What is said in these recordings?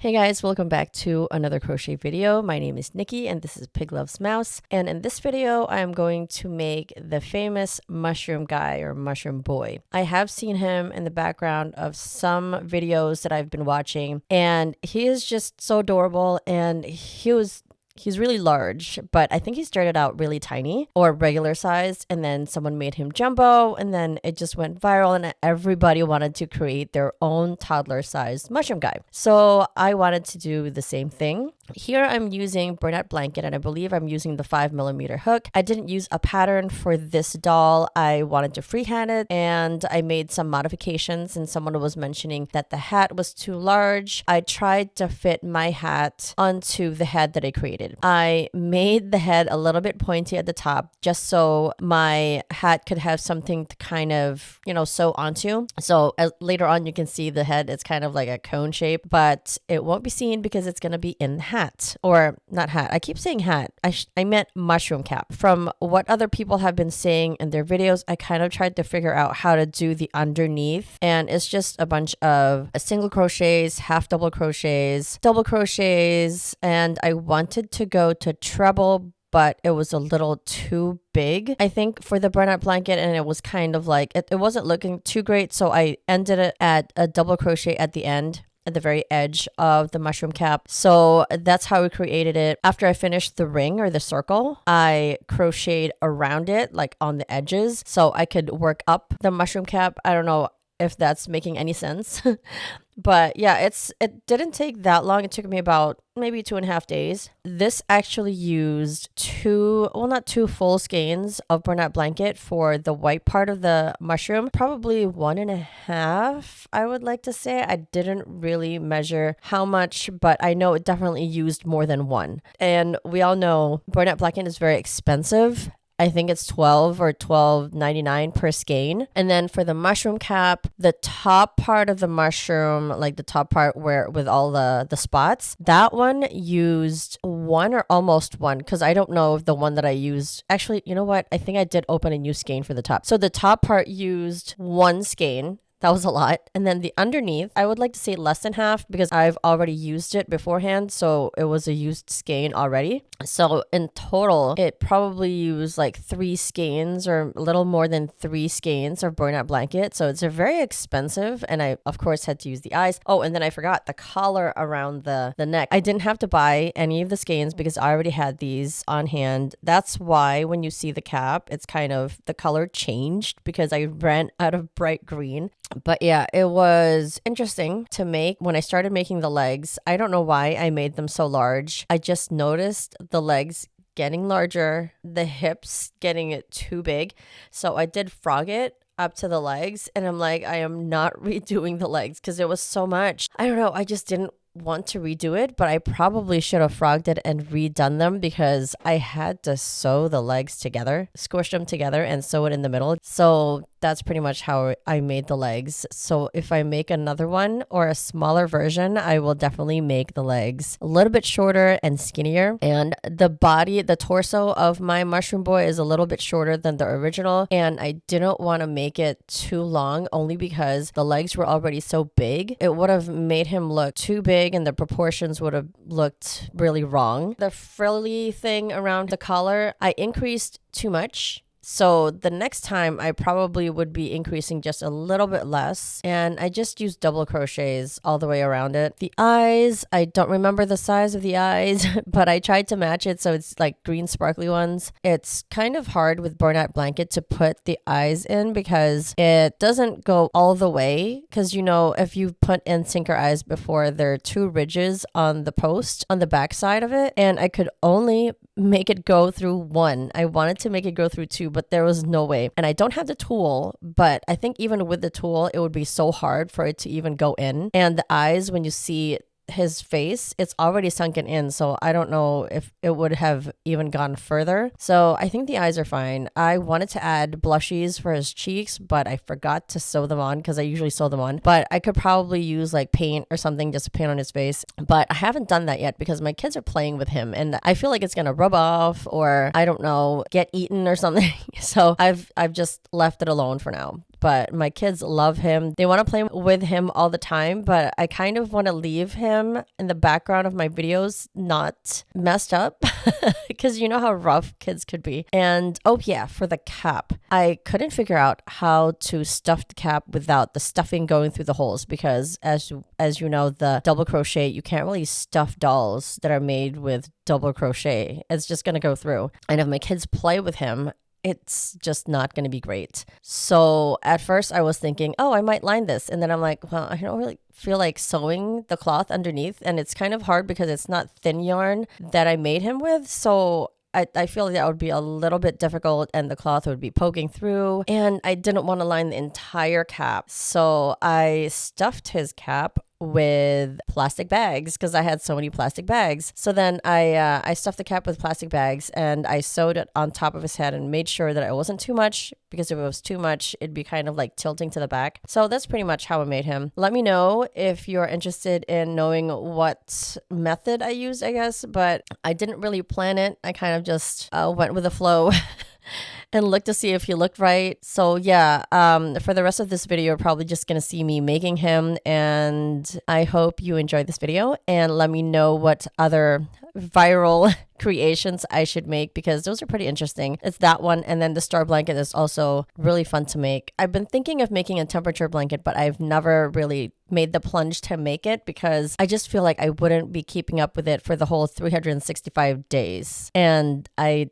Hey guys, welcome back to another crochet video. My name is Nikki and this is Pig Loves Mouse. And in this video, I'm going to make the famous mushroom guy or mushroom boy. I have seen him in the background of some videos that I've been watching, and he is just so adorable, and he's really large, but I think he started out really tiny or regular sized, and then someone made him jumbo, and then it just went viral and everybody wanted to create their own toddler sized mushroom guy. So I wanted to do the same thing. Here I'm using Bernat Blanket, and I believe I'm using the 5mm hook. I didn't use a pattern for this doll. I wanted to freehand it, and I made some modifications, and someone was mentioning that the hat was too large. I tried to fit my hat onto the head that I created. I made the head a little bit pointy at the top just so my hat could have something to kind of, sew onto. So later on you can see the head, it's kind of like a cone shape, but it won't be seen because it's going to be in the hat, or not hat. I keep saying hat. I meant mushroom cap. From what other people have been saying in their videos, I kind of tried to figure out how to do the underneath, and it's just a bunch of single crochets, half double crochets, double crochets, and I wanted to go to treble, but it was a little too big, I think, for the Bernat Blanket, and it was kind of like, it wasn't looking too great, so I ended it at a double crochet at the end, at the very edge of the mushroom cap. So that's how we created it. After I finished the ring or the circle, I crocheted around it, like on the edges, so I could work up the mushroom cap. I don't know if that's making any sense. But yeah, it didn't take that long. It took me about maybe 2.5 days. This actually used not two full skeins of Bernat Blanket for the white part of the mushroom. Probably 1.5, I would like to say. I didn't really measure how much, but I know it definitely used more than one. And we all know Bernat Blanket is very expensive. I think it's $12 or $12.99 per skein. And then for the mushroom cap, the top part of the mushroom, like the top part where with all the spots, that one used one or almost one, because I don't know if the one that I used, actually, you know what? I think I did open a new skein for the top. So the top part used one skein. That was a lot. And then the underneath, I would like to say less than half, because I've already used it beforehand. So it was a used skein already. So in total, it probably used like 3 skeins or a little more than 3 skeins of Bernat Blanket. So it's a very expensive. And I, of course, had to use the eyes. Oh, and then I forgot the collar around the neck. I didn't have to buy any of the skeins because I already had these on hand. That's why when you see the cap, it's kind of, the color changed because I ran out of bright green. But yeah, it was interesting to make. When I started making the legs, I don't know why I made them so large. I just noticed the legs getting larger, the hips getting it too big. So I did frog it up to the legs, and I'm like, I am not redoing the legs because it was so much. I don't know. I just didn't want to redo it, but I probably should have frogged it and redone them because I had to sew the legs together, squish them together and sew it in the middle. So that's pretty much how I made the legs. So if I make another one or a smaller version, I will definitely make the legs a little bit shorter and skinnier. And the body, the torso of my mushroom boy is a little bit shorter than the original. And I didn't want to make it too long, only because the legs were already so big. It would have made him look too big and the proportions would have looked really wrong. The frilly thing around the collar, I increased too much. So the next time I probably would be increasing just a little bit less, and I just used double crochets all the way around it. The eyes, I don't remember the size of the eyes, but I tried to match it so it's like green sparkly ones. It's kind of hard with Bernat Blanket to put the eyes in because it doesn't go all the way, because if you put in sinker eyes before, there are 2 ridges on the post on the back side of it, and I could only make it go through 1. I wanted to make it go through 2, but there was no way. And I don't have the tool, but I think even with the tool, it would be so hard for it to even go in. And the eyes, when you see his face, it's already sunken in, so I don't know if it would have even gone further. So I think the eyes are fine. I wanted to add blushies for his cheeks, but I forgot to sew them on because I usually sew them on. But I could probably use like paint or something just to paint on his face, but I haven't done that yet because my kids are playing with him and I feel like it's gonna rub off or I don't know, get eaten or something. So I've just left it alone for now. but my kids love him. They want to play with him all the time, but I kind of want to leave him in the background of my videos, not messed up, because you know how rough kids could be. And oh yeah, for the cap, I couldn't figure out how to stuff the cap without the stuffing going through the holes, because as you know, the double crochet, you can't really stuff dolls that are made with double crochet. It's just going to go through. And if my kids play with him, it's just not going to be great. So at first I was thinking, oh, I might line this. And then I'm like, well, I don't really feel like sewing the cloth underneath. And it's kind of hard because it's not thin yarn that I made him with. So I feel like that would be a little bit difficult and the cloth would be poking through. And I didn't want to line the entire cap. So I stuffed his cap with plastic bags because I had so many plastic bags. So then I stuffed the cap with plastic bags and I sewed it on top of his head and made sure that it wasn't too much, because if it was too much, it'd be kind of like tilting to the back. So that's pretty much how I made him. Let me know if you're interested in knowing what method I used, I guess, but I didn't really plan it. I kind of just went with the flow. And look to see if he looked right. So yeah, for the rest of this video, you're probably just going to see me making him. And I hope you enjoyed this video. And let me know what other viral creations I should make, because those are pretty interesting. It's that one. And then the star blanket is also really fun to make. I've been thinking of making a temperature blanket, but I've never really made the plunge to make it because I just feel like I wouldn't be keeping up with it for the whole 365 days. And I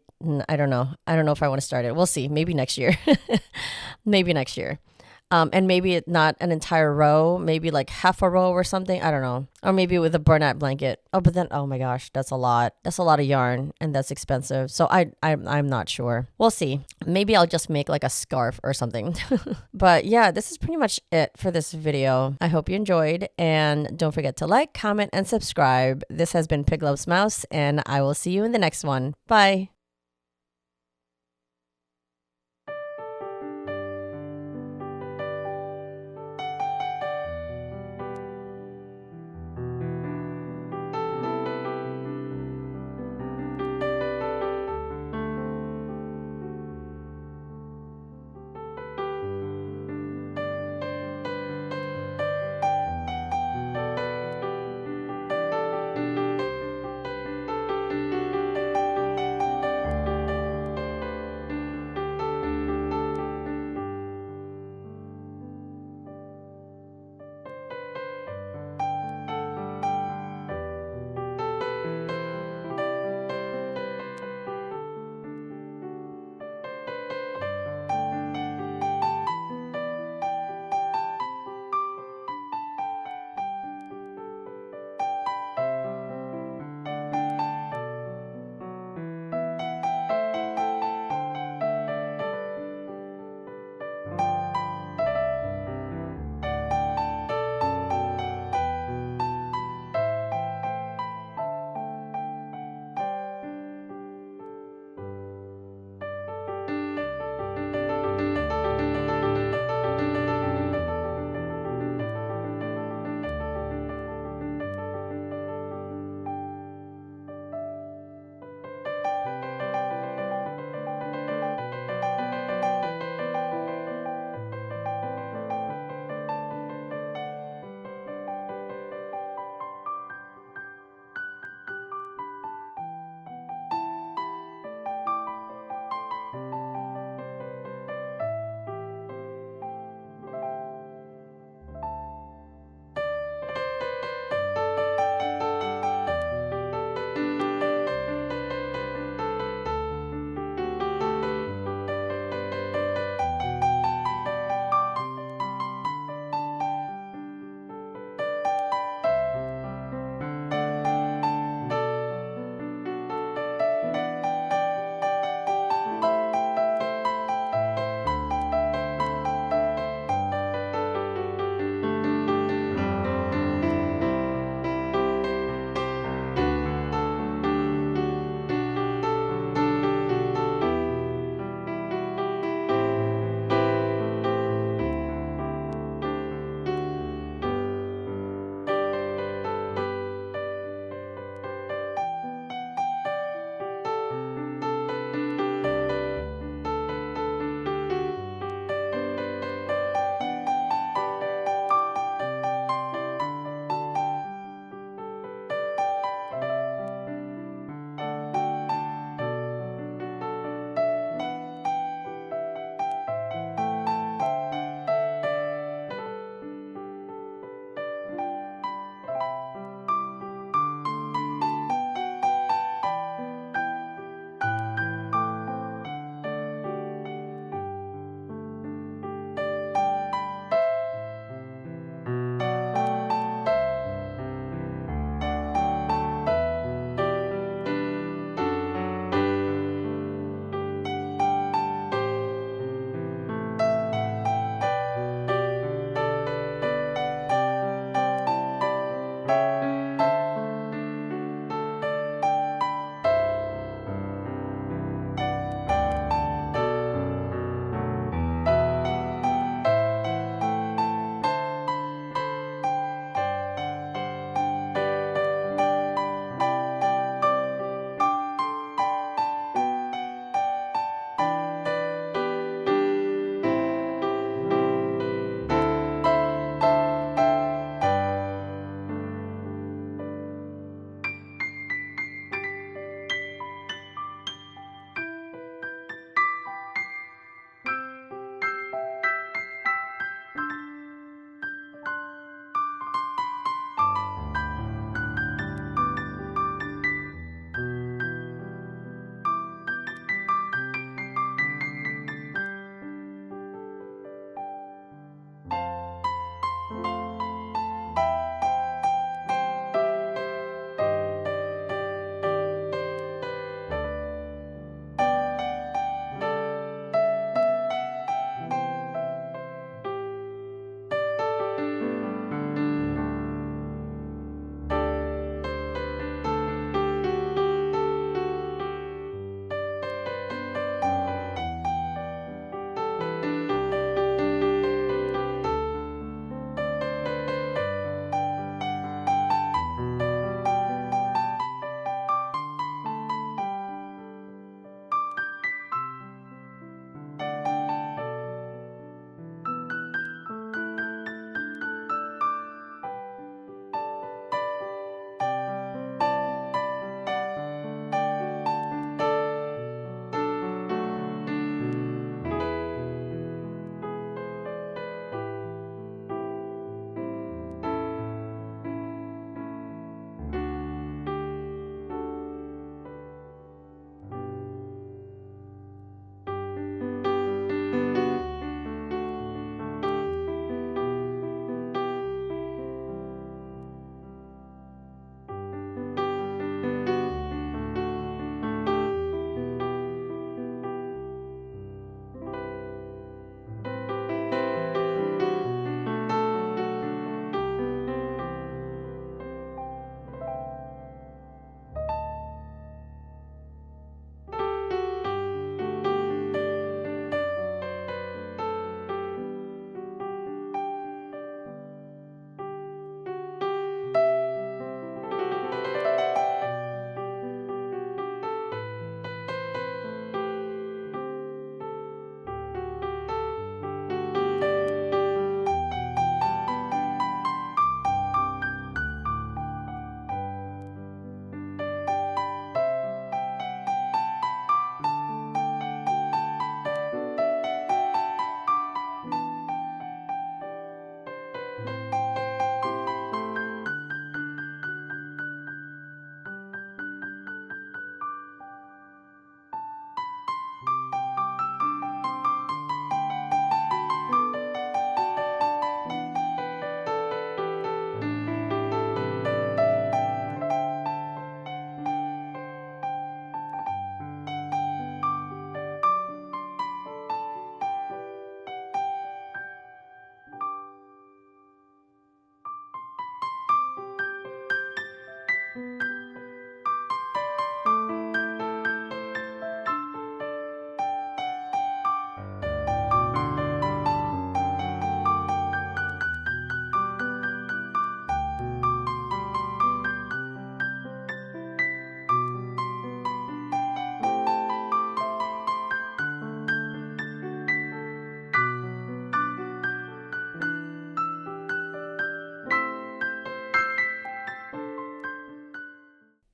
don't know. I don't know if I want to start it. We'll see. Maybe next year. Maybe next year. And maybe not an entire row, maybe like half a row or something. I don't know. Or maybe with a Bernat blanket. Oh, but then, oh my gosh, that's a lot. That's a lot of yarn and that's expensive. So I'm not sure. We'll see. Maybe I'll just make like a scarf or something. But yeah, this is pretty much it for this video. I hope you enjoyed, and don't forget to like, comment, and subscribe. This has been Pig Loves Mouse, and I will see you in the next one. Bye.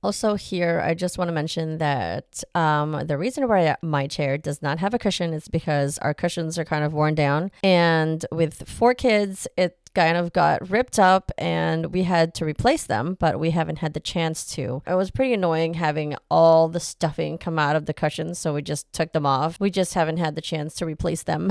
Also here, I just want to mention that the reason why my chair does not have a cushion is because our cushions are kind of worn down. And with 4 kids, it kind of got ripped up and we had to replace them, but we haven't had the chance to. It was pretty annoying having all the stuffing come out of the cushions, so we just took them off. We just haven't had the chance to replace them.